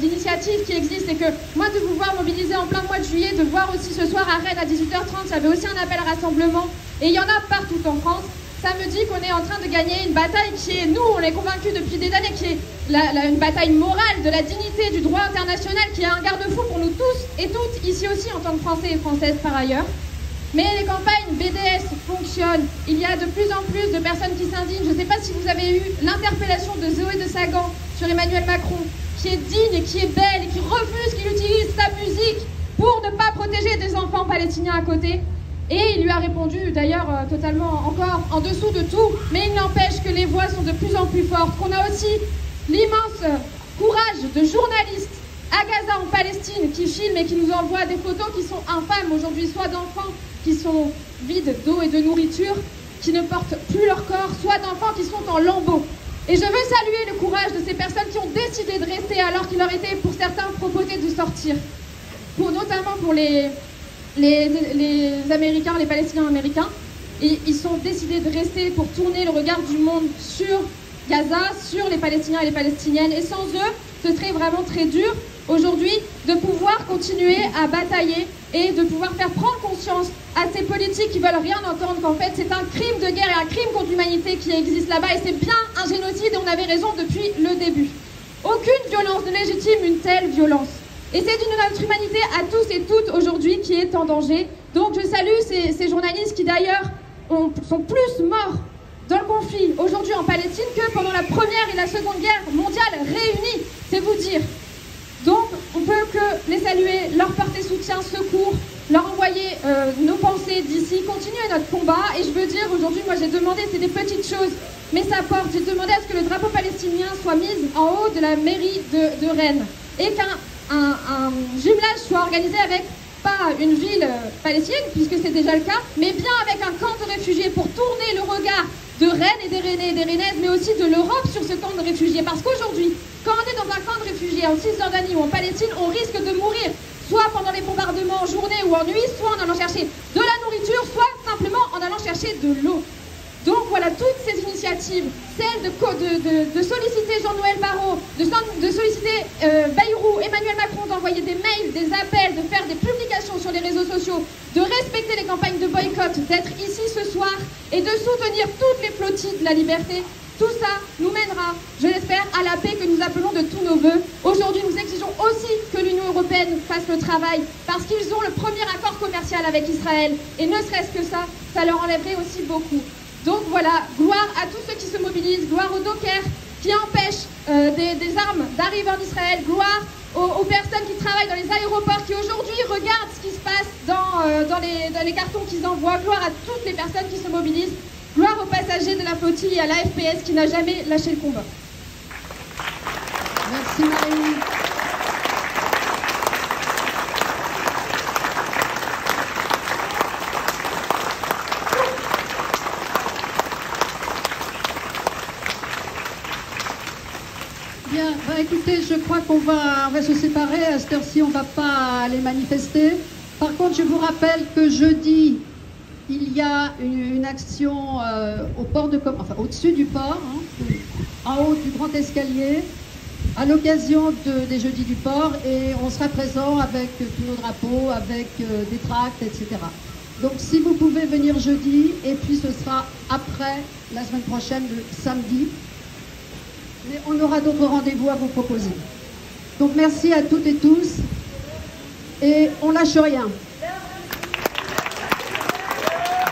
d'initiatives qui existent et que moi de vous voir mobiliser en plein mois de juillet, de voir aussi ce soir à Rennes à 18h30, j'avais aussi un appel à rassemblement et il y en a partout en France, ça me dit qu'on est en train de gagner une bataille qui est, nous on est convaincus depuis des années, qui est une bataille morale de la dignité du droit international, qui est un garde-fou pour nous tous et toutes, ici aussi en tant que Français et Françaises par ailleurs. Mais les campagnes BDS fonctionnent, il y a de plus en plus de personnes qui s'indignent. Je ne sais pas si vous avez eu l'interpellation de Zoé de Sagan sur Emmanuel Macron, qui est digne et qui est belle et qui refuse qu'il utilise sa musique pour ne pas protéger des enfants palestiniens à côté. Et il lui a répondu d'ailleurs totalement encore en dessous de tout, mais il n'empêche que les voix sont de plus en plus fortes, qu'on a aussi l'immense courage de journalistes à Gaza en Palestine qui filment et qui nous envoient des photos qui sont infâmes aujourd'hui, soit d'enfants qui sont vides d'eau et de nourriture, qui ne portent plus leur corps, soit d'enfants qui sont en lambeaux. Et je veux saluer le courage de ces personnes qui ont décidé de rester alors qu'il leur était pour certains proposé de sortir. Notamment pour les Américains, les Palestiniens américains. Et ils sont décidés de rester pour tourner le regard du monde sur Gaza, sur les Palestiniens et les Palestiniennes. Et sans eux, ce serait vraiment très dur aujourd'hui de pouvoir continuer à batailler et de pouvoir faire prendre conscience à ces politiques qui veulent rien entendre qu'en fait c'est un crime de guerre et un crime contre l'humanité qui existe là-bas et c'est bien un génocide et on avait raison depuis le début. Aucune violence ne légitime une telle violence. Et c'est notre humanité à tous et toutes aujourd'hui qui est en danger. Donc je salue ces journalistes qui d'ailleurs sont plus morts dans le conflit aujourd'hui en Palestine que pendant la Première et la Seconde Guerre mondiale réunies, c'est vous dire. Donc on peut que les saluer, leur porter soutien, secours, leur envoyer nos pensées d'ici, continuer notre combat. Et je veux dire aujourd'hui, moi j'ai demandé, c'est des petites choses, mais ça porte. J'ai demandé à ce que le drapeau palestinien soit mis en haut de la mairie de Rennes et qu'un jumelage soit organisé avec pas une ville palestinienne, puisque c'est déjà le cas, mais bien avec un camp de réfugiés pour tourner le regard de Rennes et des Rennais et des Rennaises, mais aussi de l'Europe sur ce camp de réfugiés. Parce qu'aujourd'hui, quand on est dans un camp de réfugiés en Cisjordanie ou en Palestine, on risque de mourir, soit pendant les bombardements en journée ou en nuit, soit en allant chercher de la nourriture, soit simplement en allant chercher de l'eau. Donc voilà, toutes ces initiatives, celle de solliciter Jean-Noël Barrot, de solliciter Bayrou, Emmanuel Macron, d'envoyer des mails, des appels, de faire des publications sur les réseaux sociaux, de respecter les campagnes de boycott, d'être ici ce soir et de soutenir toutes les flottilles de la liberté, tout ça nous mènera, je l'espère, à la paix que nous appelons de tous nos voeux. Aujourd'hui, nous exigeons aussi que l'Union européenne fasse le travail parce qu'ils ont le premier accord commercial avec Israël et ne serait-ce que ça leur enlèverait aussi beaucoup. Donc voilà, gloire à tous ceux qui se mobilisent, gloire aux dockers qui empêchent des armes d'arriver en Israël, gloire aux personnes qui travaillent dans les aéroports qui aujourd'hui regardent ce qui se passe dans les cartons qu'ils envoient, gloire à toutes les personnes qui se mobilisent, gloire aux passagers de la flottille et à la FPS qui n'a jamais lâché le combat. Merci Marie. Bien, écoutez, je crois qu'on va se séparer. À cette heure-ci, on ne va pas aller manifester. Par contre, je vous rappelle que jeudi, il y a une action au-dessus du port, en haut du grand escalier, à l'occasion des Jeudis du port, et on sera présent avec tous nos drapeaux, avec des tracts, etc. Donc si vous pouvez venir jeudi, et puis ce sera après la semaine prochaine, le samedi. Mais on aura d'autres rendez-vous à vous proposer. Donc merci à toutes et tous. Et on lâche rien.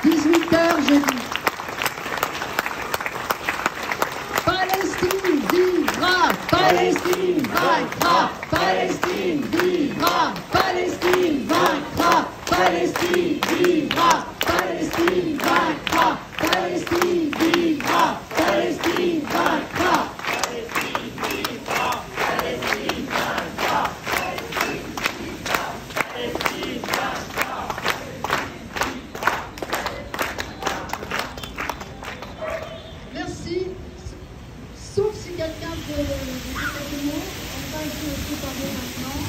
18h jeudi. Palestine vivra, Palestine vaincra, Palestine vivra, Palestine vaincra, Palestine vivra, Palestine vaincra, Palestine vivra, Palestine vaincra. Merci. Sauf si quelqu'un veut dire quelques mots, on va se parler maintenant.